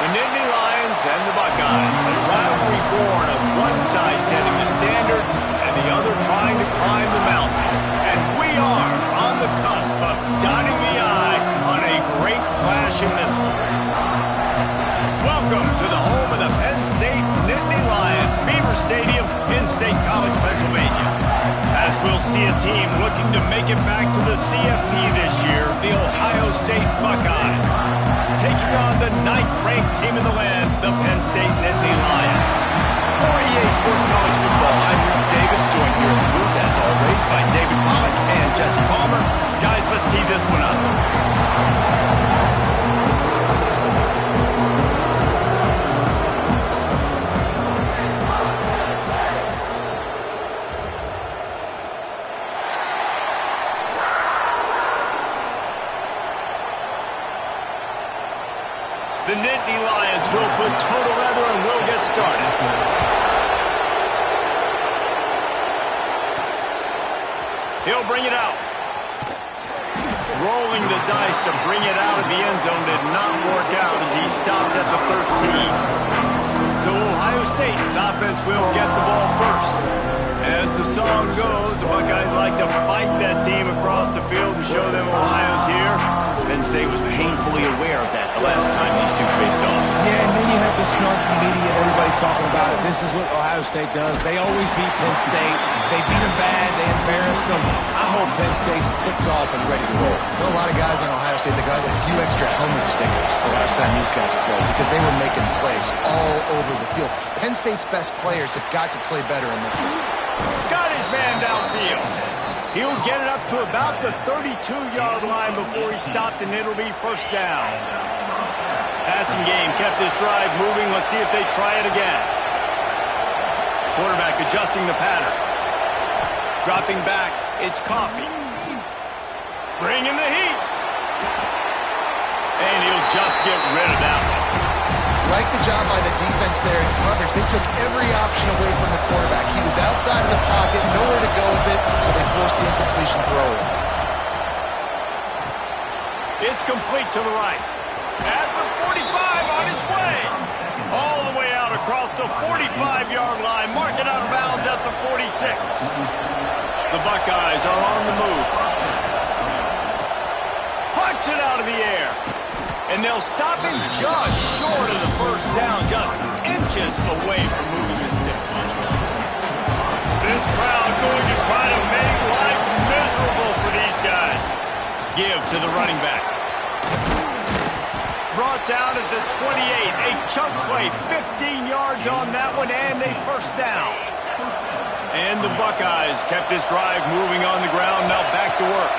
The Nittany Lions and the Buckeyes, a rivalry born of one side setting the standard and the other trying to climb the mountain. And we are on the cusp of dotting the I on a great clash in this one. Welcome to the home of the Penn State Nittany Lions, Beaver Stadium in State College, Pennsylvania. As we'll see a team looking to make it back to the CFP this year, the Ohio State Buckeyes, taking on the 9th-ranked team in the land, the Penn State Nittany Lions. For EA Sports College Football, I'm Reese Davis, joined here in the booth, as always, by David Pollack and Jesse Palmer. Guys, let's tee this one up. The Nittany Lions will put total leather and will get started. He'll bring it out. Rolling the dice to bring it out of the end zone did not work out as he stopped at the 13. So Ohio State's offense will get the ball first. As the song goes, the Buckeyes like to fight that team across the field and show them Ohio's here. Penn State was painfully aware of that the last time these two faced off. Yeah, and then you have the snarky media and everybody talking about it. This is what Ohio State does. They always beat Penn State. They beat them bad. They embarrassed them. I hope Penn State's tipped off and ready to roll. There are a lot of guys on Ohio State that got a few extra helmet stickers the last time these guys played because they were making plays all over the field. Penn State's best players have got to play better in this one. Got his man downfield. He'll get it up to about the 32-yard line before he stopped, and it'll be first down. Passing game kept this drive moving. Let's see if they try it again. Quarterback adjusting the pattern. Dropping back, it's Coffee. Bringing the heat. And he'll just get rid of that one. Like the job by the defense there in coverage. They took every option away from the quarterback. He was outside of the pocket, nowhere to go with it, so they forced the incompletion throw. It's complete to the right. At the 45 on its way. All the way out across the 45-yard line. Marking out of bounds at the 46. The Buckeyes are on the move. Pucks it out of the air. And they'll stop him just short of the first down, just inches away from moving the sticks. This crowd going to try to make life miserable for these guys. Give to the running back. Brought down at the 28. A chunk play, 15 yards on that one, and a first down. And the Buckeyes kept this drive moving on the ground, now back to work.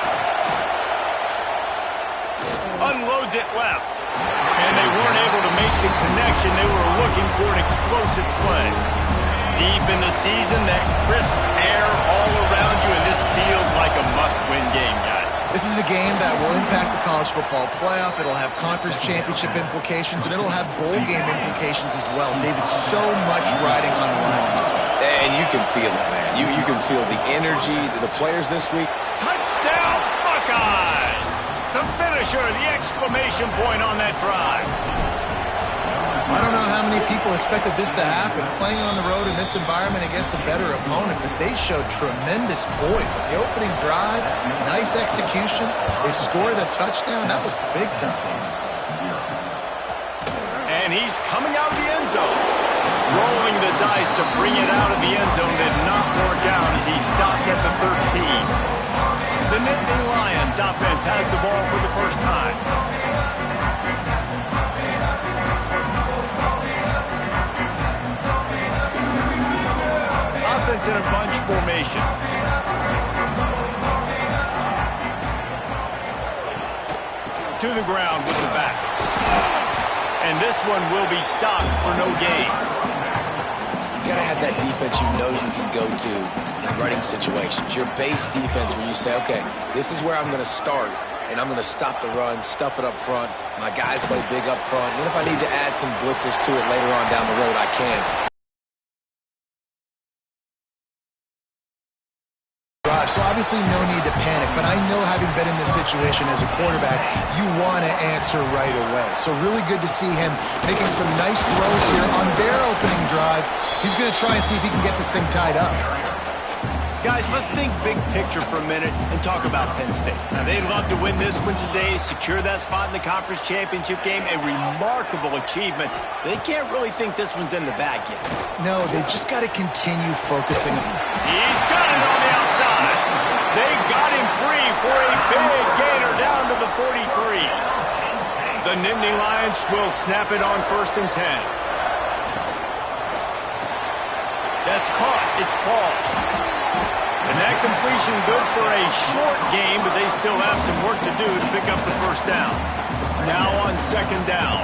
Unloads it left. And they weren't able to make the connection. They were looking for an explosive play. Deep in the season, that crisp air all around you, and this feels like a must-win game, guys. This is a game that will impact the college football playoff. It'll have conference championship implications, and it'll have bowl game implications as well. David, so much riding on the line in this one. And you can feel it, man. You can feel the energy, the players this week. Touchdown, Buckeyes! The finisher, the exclamation point on that drive. I don't know how many people expected this to happen, playing on the road in this environment against a better opponent, but they showed tremendous poise. On the opening drive, nice execution. They scored a touchdown. That was big time. And he's coming out of the end zone. Rolling the dice to bring it out of the end zone did not work out as he stopped at the 13. The Nittany Lions offense has the ball for the first time. Offense in a bunch formation. To the ground with the back. And this one will be stopped for no gain. You gotta have that defense you know you can go to in running situations. Your base defense where you say, okay, this is where I'm gonna start, and I'm gonna stop the run, stuff it up front. My guys play big up front. And if I need to add some blitzes to it later on down the road, I can. So obviously no need to panic, but I know having been in this situation as a quarterback, you want to answer right away. So really good to see him making some nice throws here on their opening drive. He's going to try and see if he can get this thing tied up. Guys, let's think big picture for a minute and talk about Penn State. Now, they'd love to win this one today, secure that spot in the conference championship game, a remarkable achievement. They can't really think this one's in the bag yet. No, they've just got to continue focusing. He's got it on the outside. They got him free for a big gainer down to the 43. The Nittany Lions will snap it on 1st and 10. That's caught. It's Paul. And that completion good for a short game, but they still have some work to do to pick up the first down. Now on 2nd down.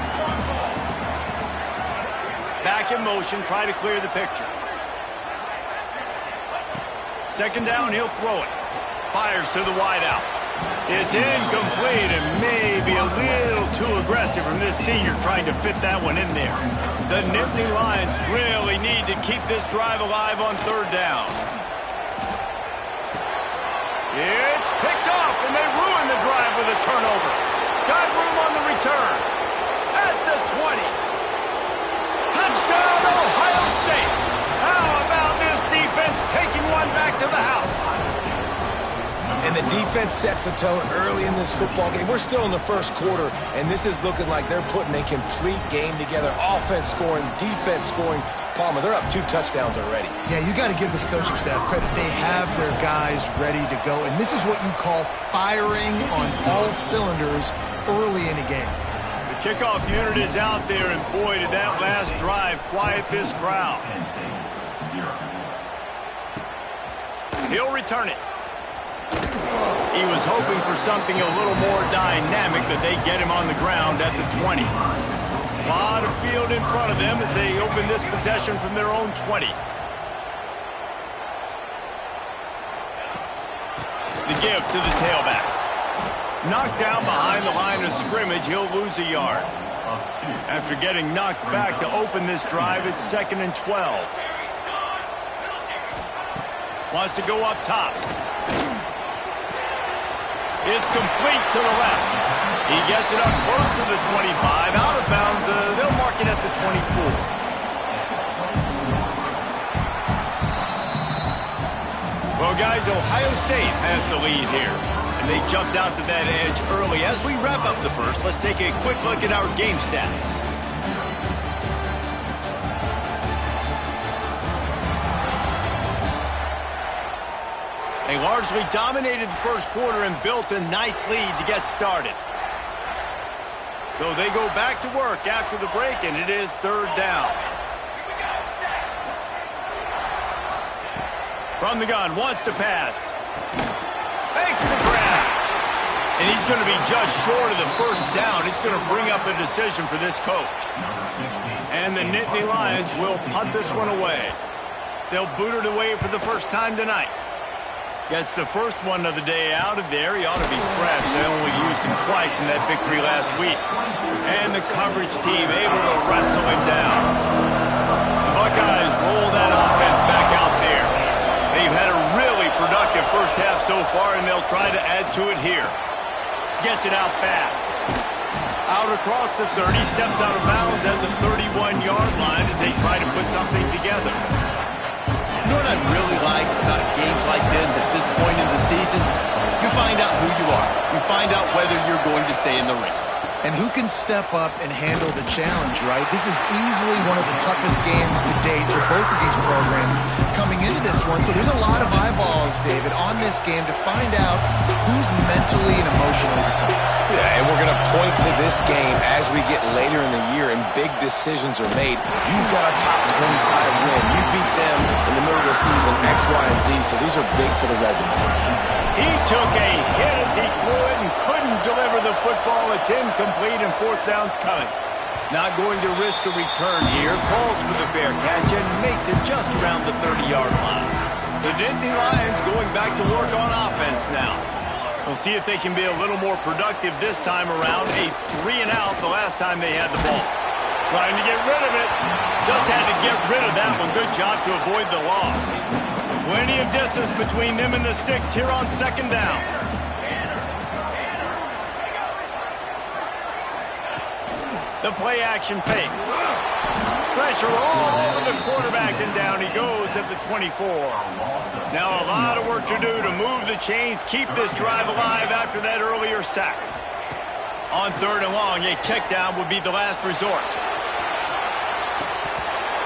Back in motion, try to clear the picture. 2nd down, he'll throw it. Fires to the wideout. It's incomplete and maybe a little too aggressive from this senior trying to fit that one in there. The Nittany Lions really need to keep this drive alive on 3rd down. It's picked off, and they ruin the drive with a turnover. Got room on the return. At the 20. Touchdown, Ohio State. How about this defense taking one back to the house? And the defense sets the tone early in this football game. We're still in the 1st quarter, and this is looking like they're putting a complete game together. Offense scoring, defense scoring. Palmer, they're up 2 touchdowns already. Yeah, you got to give this coaching staff credit. They have their guys ready to go, and this is what you call firing on all cylinders early in a game. The kickoff unit is out there, and boy, did that last drive quiet this crowd. He'll return it. He was hoping for something a little more dynamic, but they get him on the ground at the 20. A lot of field in front of them as they open this possession from their own 20. The give to the tailback. Knocked down behind the line of scrimmage, he'll lose a yard. After getting knocked back to open this drive, it's 2nd and 12. Wants to go up top. It's complete to the left. He gets it up close to the 25. Out of bounds, they'll mark it at the 24. Well, guys, Ohio State has the lead here. And they jumped out to that edge early. As we wrap up the first, let's take a quick look at our game stats. They largely dominated the 1st quarter and built a nice lead to get started. So they go back to work after the break, and it is 3rd down. From the gun, wants to pass. Makes the grab. And he's going to be just short of the 1st down. It's going to bring up a decision for this coach. And the Nittany Lions will punt this one away. They'll boot it away for the first time tonight. Gets the first one of the day out of there. He ought to be fresh. They only used him twice in that victory last week. And the coverage team able to wrestle him down. The Buckeyes roll that offense back out there. They've had a really productive first half so far, and they'll try to add to it here. Gets it out fast. Out across the 30, steps out of bounds at the 31-yard line as they try to put something together. You know what I really like about games like this at this point in the season? You find out who you are. You find out whether you're going to stay in the race. And who can step up and handle the challenge, right? This is easily one of the toughest games to date for both of these programs coming into this one. So there's a lot of eyeballs, David, on this game to find out who's mentally and emotionally the toughest. Yeah, and we're going to point to this game as we get later in the year and big decisions are made. You've got a top 25 win. You beat them in the middle of the season, X, Y, and Z, so these are big for the resume. He took a hit as he threw it and couldn't deliver the football. It's incomplete and 4th down's coming. Not going to risk a return here. Calls for the fair catch and makes it just around the 30-yard line. The Nittany Lions going back to work on offense now. We'll see if they can be a little more productive this time around. A 3-and-out the last time they had the ball. Trying to get rid of it. Just had to get rid of that one. Good job to avoid the loss. Plenty of distance between them and the sticks here on second down. The play action fake. Pressure all over the quarterback, and down he goes at the 24. Now a lot of work to do to move the chains, keep this drive alive after that earlier sack. On third and long, a check down would be the last resort.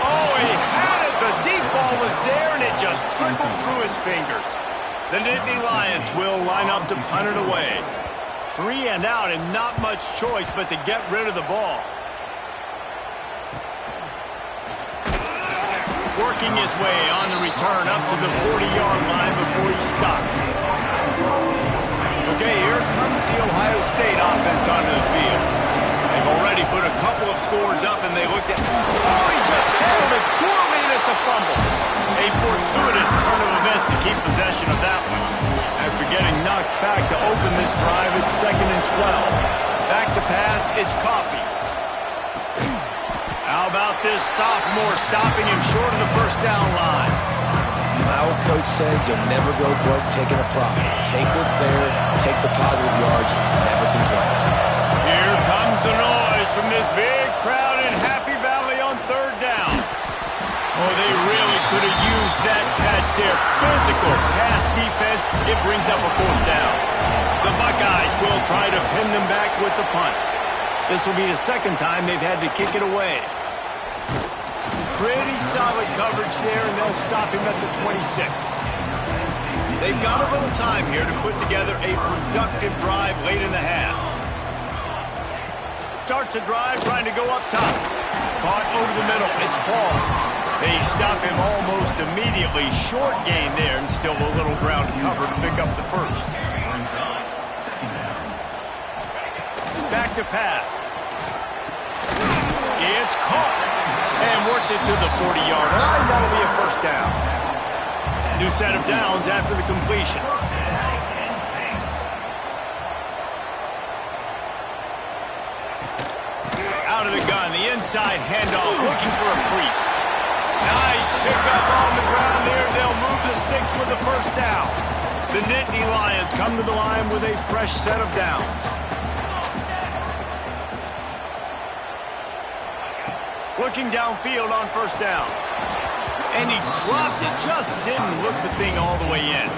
Oh, he had it. The deep ball was there, and it just trickled through his fingers. The Nittany Lions will line up to punt it away. 3 and out, and not much choice but to get rid of the ball. Working his way on the return up to the 40-yard line before he stopped. Okay, here comes the Ohio State offense onto the field. They've already put a couple of scores up, and they looked at... Oh, he just handled it poorly, and it's a fumble. A fortuitous turn of events to keep possession of that one. After getting knocked back to open this drive, it's 2nd and 12. Back to pass, it's Coffee. How about this sophomore stopping him short of the first down line? My old coach said you'll never go broke taking a profit. Take what's there, take the positive yards, and never complain. Here comes the noise from this big crowd in Happy Valley on third down. Oh, they really could have used that catch there. Physical pass defense, it brings up a fourth down. The Buckeyes will try to pin them back with the punt. This will be the second time they've had to kick it away. Pretty solid coverage there, and they'll stop him at the 26. They've got a little time here to put together a productive drive late in the half. Starts a drive trying to go up top. Caught over the middle. It's Paul. They stop him almost immediately. Short gain there, and still a little ground to cover to pick up the first. Back to pass. It's caught. And works it to the 40-yard line. That'll be a first down. New set of downs after the completion. Out of the gun, the inside handoff, looking for a crease. Nice pickup on the ground there. They'll move the sticks with the first down. The Nittany Lions come to the line with a fresh set of downs. Looking downfield on first down. And he dropped it, just didn't look the thing all the way in.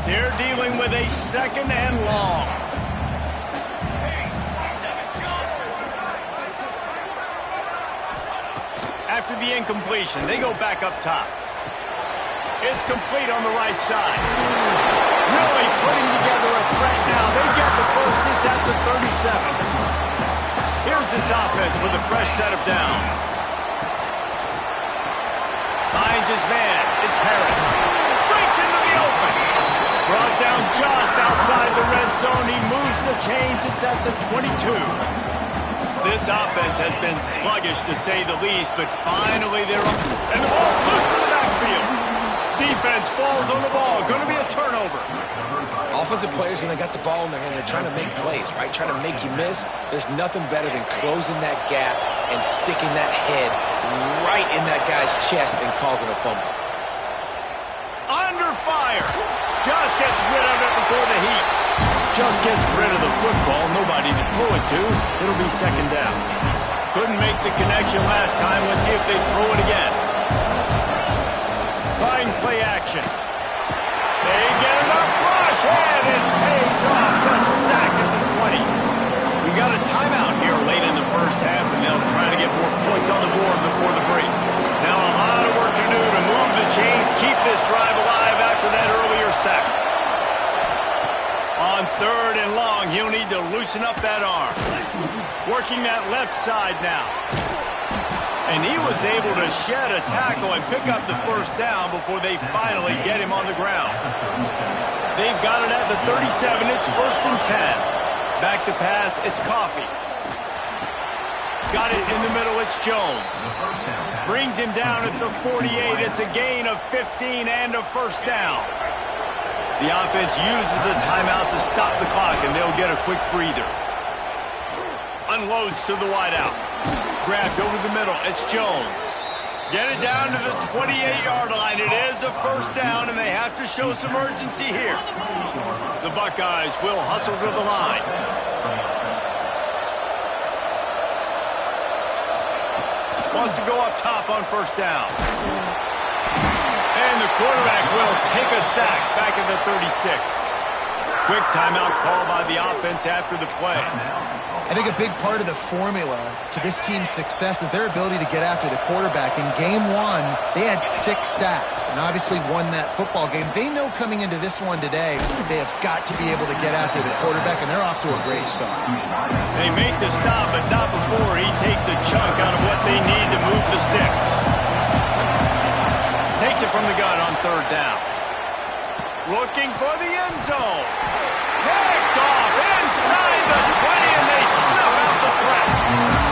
They're dealing with a 2nd and long. After the incompletion, they go back up top. It's complete on the right side. Really putting together a threat now. They get the first, it's at the 37. Here's this offense with a fresh set of downs. Finds his man. It's Harris. Breaks into the open. Brought down just outside the red zone. He moves the chains. It's at the 22. This offense has been sluggish to say the least, but finally they're up. And the ball's loose in the backfield. Defense falls on the ball. Going to be a turnover. Offensive players, when they got the ball in their hand, they're trying to make plays, right? Trying to make you miss. There's nothing better than closing that gap and sticking that head right in that guy's chest and causing a fumble. Under fire. Just gets rid of it before the heat. Just gets rid of the football. Nobody to throw it to. It'll be second down. Couldn't make the connection last time. Let's see if they throw it again. Trying play action. They get enough rush, and it pays off. The sack at the 20. We got a timeout here late in the first half, and they'll try to get more points on the board before the break. Now a lot of work to do to move the chains, keep this drive alive after that earlier sack. On third and long, he'll need to loosen up that arm. Working that left side now. And he was able to shed a tackle and pick up the first down before they finally get him on the ground. They've got it at the 37. It's 1st and 10. Back to pass. It's Coffee. Got it in the middle. It's Jones. Brings him down at the 48. It's a gain of 15 and a first down. The offense uses a timeout to stop the clock, and they'll get a quick breather. Unloads to the wideout. Grabbed over the middle. It's Jones. Get it down to the 28-yard line. It is a first down, and they have to show some urgency here. The Buckeyes will hustle to the line. Wants to go up top on first down. And the quarterback will take a sack back at the 36. Quick timeout call by the offense after the play. I think a big part of the formula to this team's success is their ability to get after the quarterback. In game one, they had 6 sacks and obviously won that football game. They know coming into this one today, they have got to be able to get after the quarterback, and they're off to a great start. They make the stop, but not before he takes a chunk out of what they need to move the sticks. Takes it from the gun on third down. Looking for the end zone. Picked off inside the 20, and they snuff out the threat.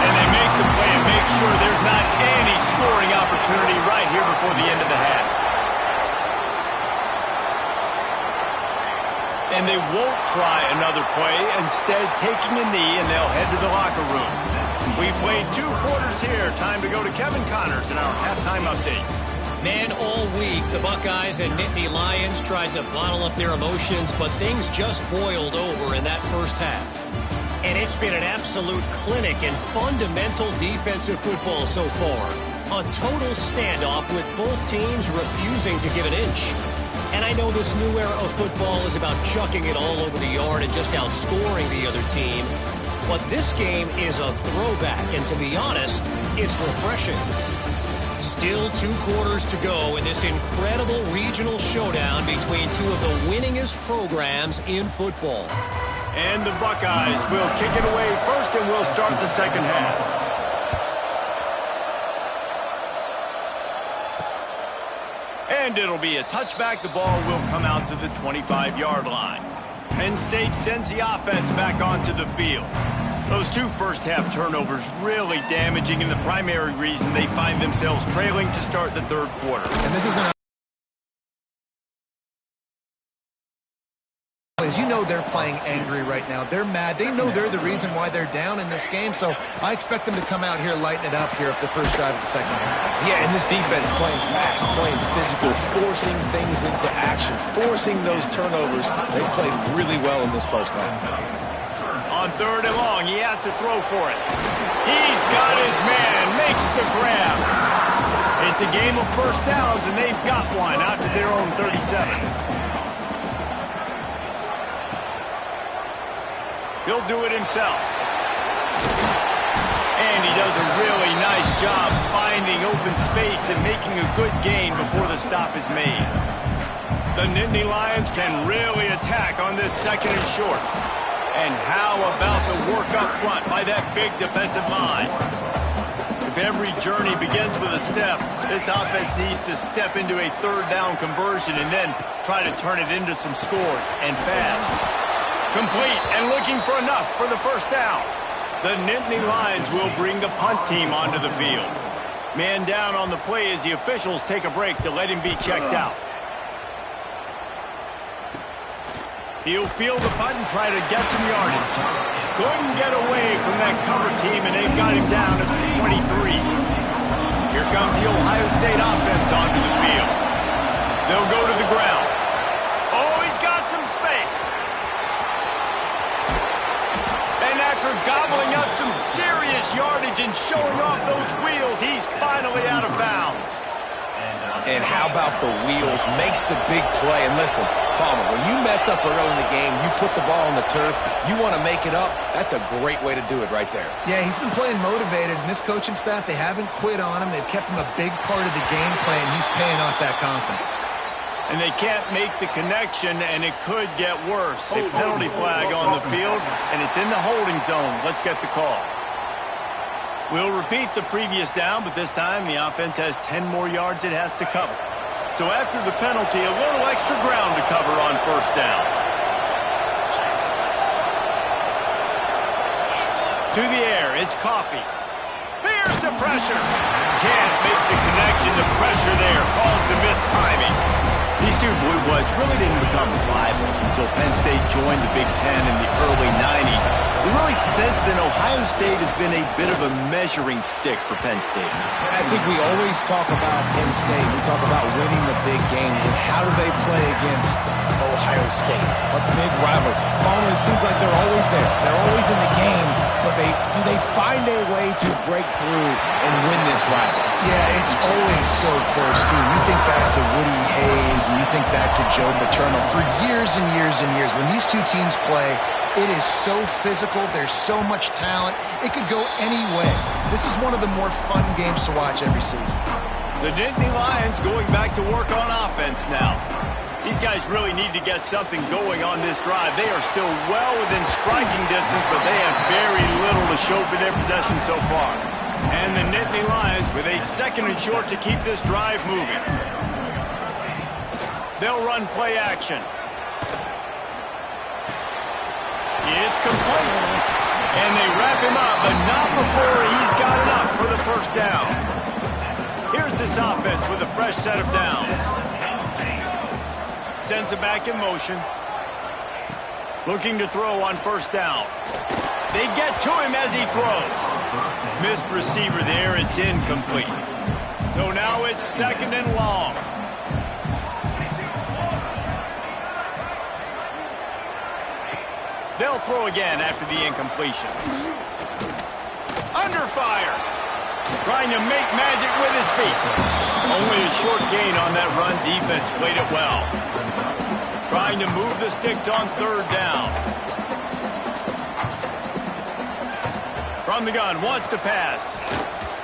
And they make the play and make sure there's not any scoring opportunity right here before the end of the half. And they won't try another play, instead taking a knee, and they'll head to the locker room. We played 2 quarters here. Time to go to Kevin Connors in our halftime update. Man, all week, the Buckeyes and Nittany Lions tried to bottle up their emotions, but things just boiled over in that first half. And it's been an absolute clinic in fundamental defensive football so far. A total standoff with both teams refusing to give an inch. And I know this new era of football is about chucking it all over the yard and just outscoring the other team. But this game is a throwback, and to be honest, it's refreshing. Still 2 quarters to go in this incredible regional showdown between 2 of the winningest programs in football. And the Buckeyes will kick it away first, and we'll start the second half. And it'll be a touchback. The ball will come out to the 25-yard line. Penn State sends the offense back onto the field. Those 2 first-half turnovers really damaging, and the primary reason they find themselves trailing to start the third quarter. And this is an as you know, they're playing angry right now. They're mad. They know they're the reason why they're down in this game, so I expect them to come out here, lighten it up here at the first drive of the second half. Yeah, and this defense playing fast, playing physical, forcing things into action, forcing those turnovers. They played really well in this first half. On third and long, he has to throw for it. He's got his man, makes the grab. It's a game of first downs, and they've got one out to their own 37. He'll do it himself. And he does a really nice job finding open space and making a good gain before the stop is made. The Nittany Lions can really attack on this second and short. And how about the work up front by that big defensive line? If every journey begins with a step, this offense needs to step into a third down conversion and then try to turn it into some scores, and fast. Complete and looking for enough for the first down. The Nittany Lions will bring the punt team onto the field. Man down on the play as the officials take a break to let him be checked out. He'll field the punt and try to get some yardage. Couldn't get away from that cover team, and they've got him down at the 23. Here comes the Ohio State offense onto the field. They'll go to the ground. Oh, he's got some space. And after gobbling up some serious yardage and showing off those wheels, he's finally out of bounds. And how about the wheels? Makes the big play. And listen, Palmer, when you mess up early in the game, you put the ball on the turf, you want to make it up, that's a great way to do it right there. Yeah, he's been playing motivated, and this coaching staff, they haven't quit on him. They've kept him a big part of the game plan. He's paying off that confidence. And they can't make the connection, and it could get worse. A penalty flag on the field, and it's in the holding zone. Let's get the call. We'll repeat the previous down, but this time the offense has 10 more yards it has to cover. So after the penalty, a little extra ground to cover on first down. To the air, it's Coffee. Here's the pressure. Can't make the connection. The pressure there caused the missed timing. These two blue bloods really didn't become rivals until Penn State joined the Big Ten in the early 90s. We really sense that Ohio State has been a bit of a measuring stick for Penn State. I think we always talk about Penn State. We talk about winning the big game, and how do they play against Ohio State, a big rival? It seems like they're always there. They're always in the game, but do they find a way to break through and win this rival? Yeah, it's always so close, too. You think back to Woody Hayes and you think back to Joe Paterno. For years and years and years, when these two teams play, it is so physical. There's so much talent. It could go any way. This is one of the more fun games to watch every season. The Nittany Lions going back to work on offense now. These guys really need to get something going on this drive. They are still well within striking distance, but they have very little to show for their possession so far. And the Nittany Lions with a 2nd and short to keep this drive moving. They'll run play action. It's complete. And they wrap him up, but not before he's got enough for the first down. Here's this offense with a fresh set of downs. Sends it back in motion. Looking to throw on first down. They get to him as he throws. Missed receiver there. It's incomplete. So now it's 2nd and long. They'll throw again after the incompletion. Under fire. Trying to make magic with his feet. Only a short gain on that run. Defense played it well. Trying to move the sticks on 3rd down. From the gun, wants to pass.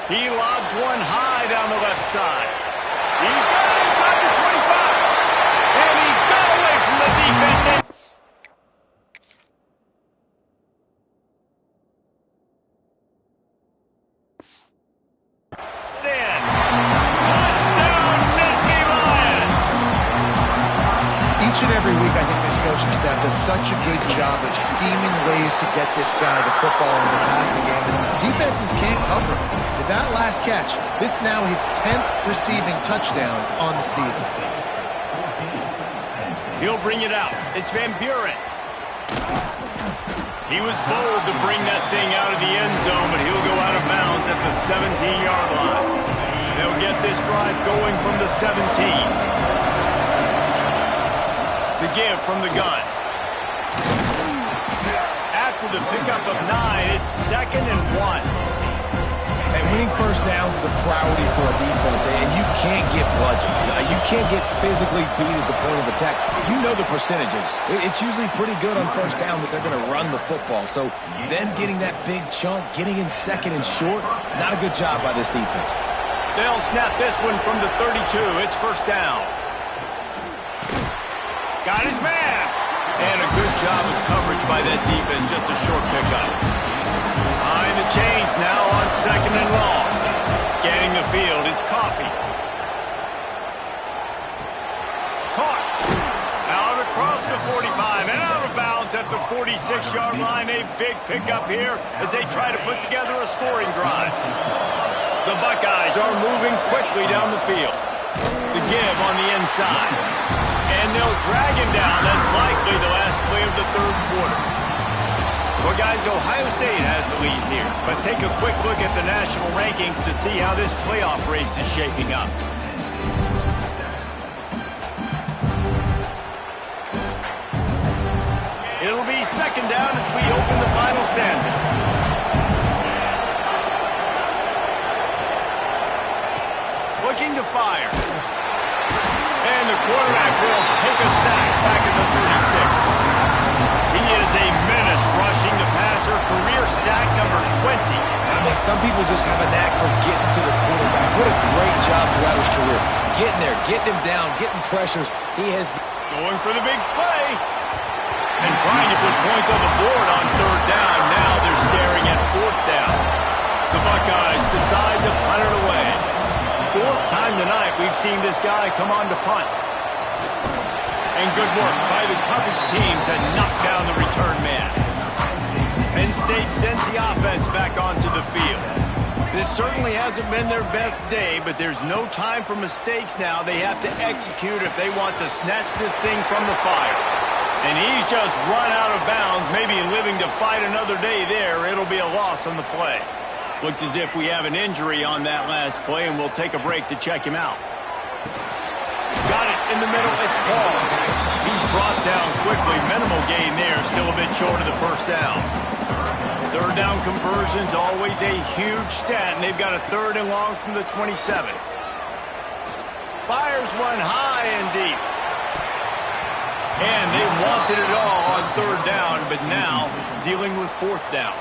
He lobs one high down the left side. He's got it inside the 25. And he got away from the defense. Each and every week, I think this coaching staff does such a good job of scheming ways to get this guy the football in the passing game. And defenses can't cover him. With that last catch, this now his 10th receiving touchdown on the season. He'll bring it out. It's Van Buren. He was bold to bring that thing out of the end zone, but he'll go out of bounds at the 17-yard line. They'll get this drive going from the 17. The give from the gun. After the pickup of 9, it's 2nd and 1. And winning first downs is a priority for a defense, and you can't get bludgeoned. You can't get physically beat at the point of attack. You know the percentages. It's usually pretty good on first down that they're going to run the football. So then getting that big chunk, getting in 2nd and short, not a good job by this defense. They'll snap this one from the 32. It's first down. Got his man. And a good job of coverage by that defense. Just a short pickup. Behind the chains now on 2nd and long. Scanning the field. It's Coffee. Caught. Out across the 45 and out of bounds at the 46-yard line. A big pickup here as they try to put together a scoring drive. The Buckeyes are moving quickly down the field. The give on the inside. And they'll drag him down. That's likely the last play of the 3rd quarter. Well, guys, Ohio State has the lead here. Let's take a quick look at the national rankings to see how this playoff race is shaping up. It'll be 2nd down as we open the final stanza. Looking to fire. And the quarterback will take a sack back at the 36. He is a menace rushing the passer, career sack number 20. I mean, some people just have a knack for getting to the quarterback. What a great job throughout his career. Getting there, getting him down, getting pressures. He has going for the big play. And trying to put points on the board on 3rd down. Now they're staring at 4th down. The Buckeyes decide to punt it away. 4th time tonight we've seen this guy come on to punt. And good work by the coverage team to knock down the return man. Penn State sends the offense back onto the field. This certainly hasn't been their best day, but there's no time for mistakes now. They have to execute if they want to snatch this thing from the fire. And he's just run out of bounds, maybe living to fight another day there. It'll be a loss on the play. Looks as if we have an injury on that last play, and we'll take a break to check him out. Got it in the middle. It's Paul. He's brought down quickly. Minimal gain there. Still a bit short of the first down. Third down conversion's always a huge stat, and they've got a 3rd and long from the 27. Fires one high and deep. And they wanted it all on 3rd down, but now dealing with 4th down.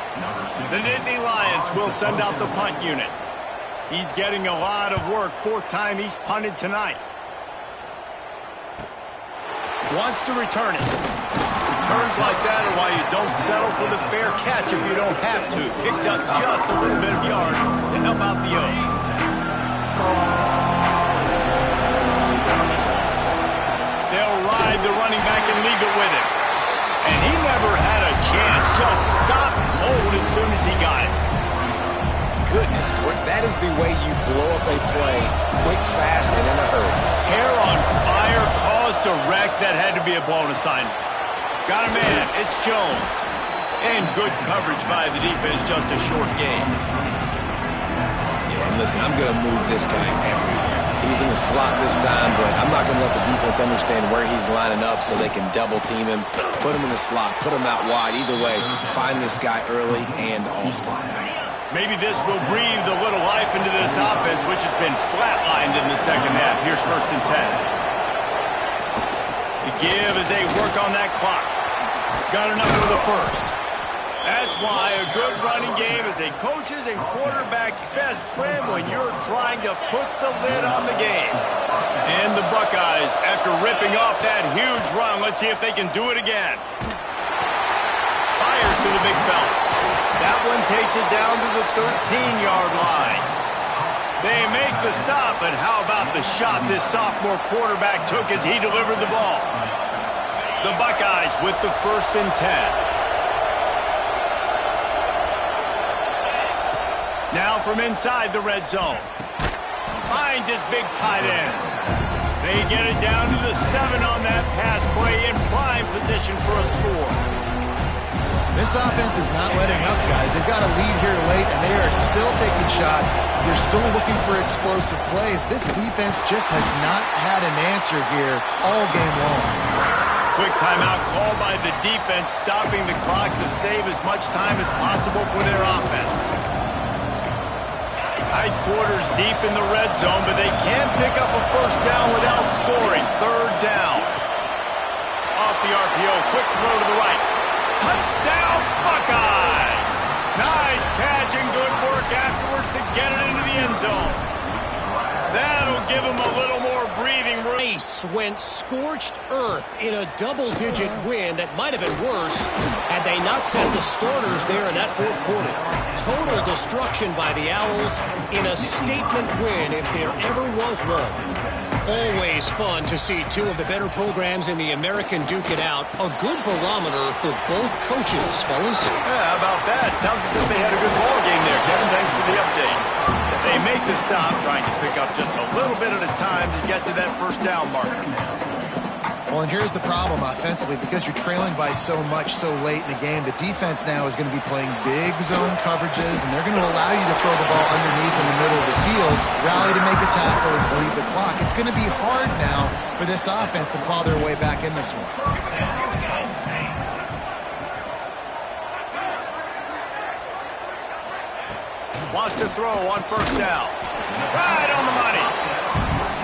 The Nittany Lions will send out the punt unit. He's getting a lot of work. 4th time he's punted tonight. Wants to return it. Returns like that are why you don't settle for the fair catch if you don't have to. Picks up just a little bit of yards to help out the O's. They'll ride the running back and leave it with him. And he never had a chance. Just stopped cold as soon as he got it. Goodness, that is the way you blow up a play quick, fast, and in a hurry. Hair on fire, caused a wreck. That had to be a blown assignment. Got a man. It's Jones. And good coverage by the defense, just a short game. Yeah, and listen, I'm going to move this guy everywhere. He's in the slot this time, but I'm not going to let the defense understand where he's lining up so they can double team him, put him in the slot, put him out wide. Either way, find this guy early and often. Maybe this will breathe a little life into this offense, which has been flatlined in the second half. Here's 1st and 10. The give as they work on that clock. Got enough for the first. That's why a good running game is a coach's and quarterback's best friend when you're trying to put the lid on the game. And the Buckeyes, after ripping off that huge run, let's see if they can do it again. Fires to the big fella. That one takes it down to the 13-yard line. They make the stop, but how about the shot this sophomore quarterback took as he delivered the ball? The Buckeyes with the 1st and 10. Now from inside the red zone. Finds his big tight end. They get it down to the 7 on that pass play in prime position for a score. This offense is not letting up, guys. They've got a lead here late, and they are still taking shots. They're still looking for explosive plays. This defense just has not had an answer here all game long. Quick timeout called by the defense, stopping the clock to save as much time as possible for their offense. Tight quarters deep in the red zone, but they can pick up a 1st down without scoring. 3rd down. Off the RPO, quick throw to the right. Touchdown, Buckeyes! Nice catch and good work afterwards to get it into the end zone. That'll give them a little more breathing room. Race went scorched earth in a double-digit win that might have been worse had they not sent the starters there in that 4th quarter. Total destruction by the Owls in a statement win if there ever was one. Always fun to see 2 of the better programs in the American duke it out. A good barometer for both coaches, fellas. Yeah, how about that? Sounds as if they had a good ball game there. Kevin, thanks for the update. They make the stop, trying to pick up just a little bit at a time to get to that 1st down marker. Well, and here's the problem offensively. Because you're trailing by so much so late in the game, the defense now is going to be playing big zone coverages, and they're going to allow you to throw the ball underneath in the middle of the field, rally to make a tackle, and bleed the clock. It's going to be hard now for this offense to claw their way back in this one. Wants to throw on 1st down. Right on the money.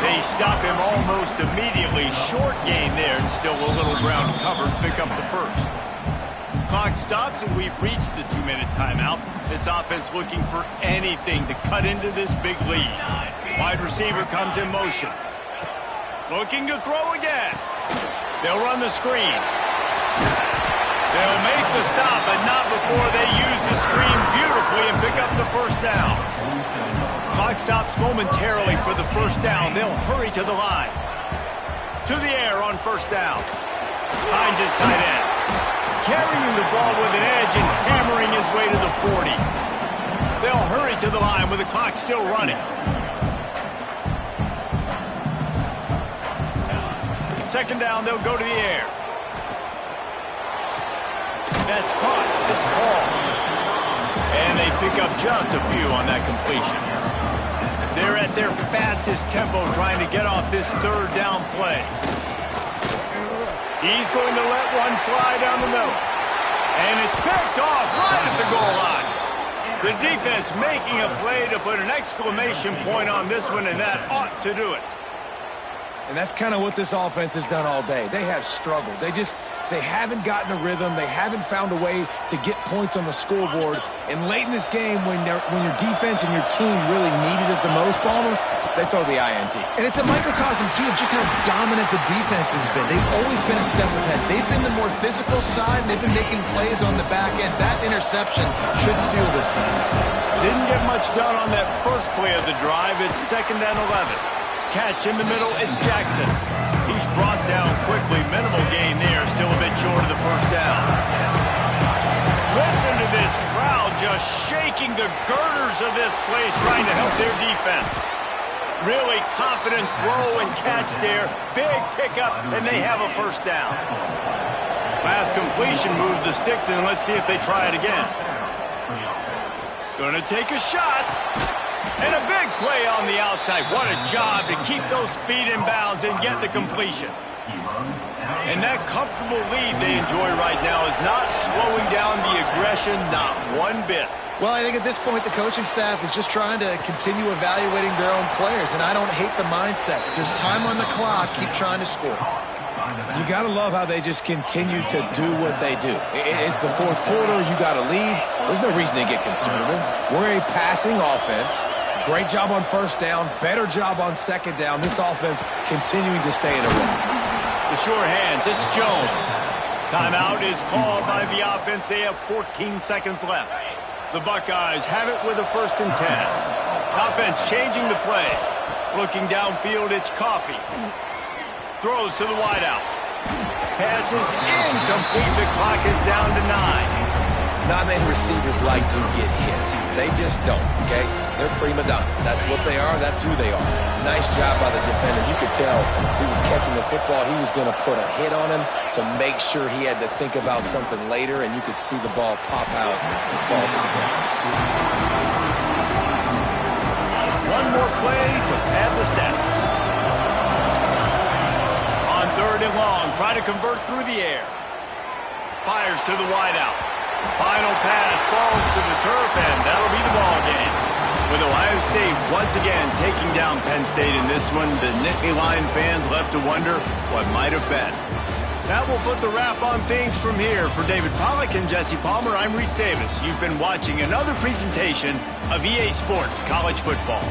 They stop him almost immediately. Short gain there, and still a little ground to cover. Pick up the 1st. Clock stops, and we've reached the 2-minute timeout. This offense looking for anything to cut into this big lead. Wide receiver comes in motion. Looking to throw again. They'll run the screen. They'll make the stop, but not before they use the screen beautifully and pick up the 1st down. Clock stops momentarily for the 1st down. They'll hurry to the line. To the air on 1st down. Finds his tight end. Carrying the ball with an edge and hammering his way to the 40. They'll hurry to the line with the clock still running. Second down, they'll go to the air. That's caught. It's ball. And they pick up just a few on that completion. They're at their fastest tempo trying to get off this third down play. He's going to let one fly down the middle. And it's picked off right at the goal line. The defense making a play to put an exclamation point on this one, and that ought to do it. And that's kind of what this offense has done all day. They have struggled. They haven't gotten a rhythm. They haven't found a way to get points on the scoreboard. And late in this game, when your defense and your team really needed it the most, Palmer, they throw the INT. And it's a microcosm, too, of just how dominant the defense has been. They've always been a step ahead. They've been the more physical side, and they've been making plays on the back end. That interception should seal this thing. Didn't get much done on that first play of the drive. It's 2nd and 11. Catch in the middle, it's Jackson. He's brought down quickly. Minimal gain there, still a bit short of the first down. Listen to this crowd just shaking the girders of this place, trying to help their defense. Really confident throw and catch there. Big pickup, and they have a first down. Last completion moved the sticks in. Let's see if they try it again. Going to take a shot. And a big play on the outside. What a job to keep those feet in bounds and get the completion. And that comfortable lead they enjoy right now is not slowing down the aggression, not one bit. Well, I think at this point the coaching staff is just trying to continue evaluating their own players, and I don't hate the mindset. If there's time on the clock, keep trying to score. You got to love how they just continue to do what they do. It's the fourth quarter. You got to lead. There's no reason to get conservative. We're a passing offense. Great job on first down. Better job on second down. This offense continuing to stay in a run. The sure hands. It's Jones. Timeout is called by the offense. They have 14 seconds left. The Buckeyes have it with a 1st and 10. Offense changing the play. Looking downfield, it's Coffee. Throws to the wideout. Passes incomplete. The clock is down to 9. Not many receivers like to get hit. They just don't, okay? They're prima donnas. That's what they are. That's who they are. Nice job by the defender. You could tell he was catching the football. He was going to put a hit on him to make sure he had to think about something later, and you could see the ball pop out and fall to the ground. One more play to pad the stats. On 3rd and long, try to convert through the air. Fires to the wideout. Final pass falls to the turf, and that'll be the ball game. With Ohio State once again taking down Penn State in this one, the Nittany Lion fans left to wonder what might have been. That will put the wrap on things from here. For David Pollack and Jesse Palmer, I'm Reese Davis. You've been watching another presentation of EA Sports College Football.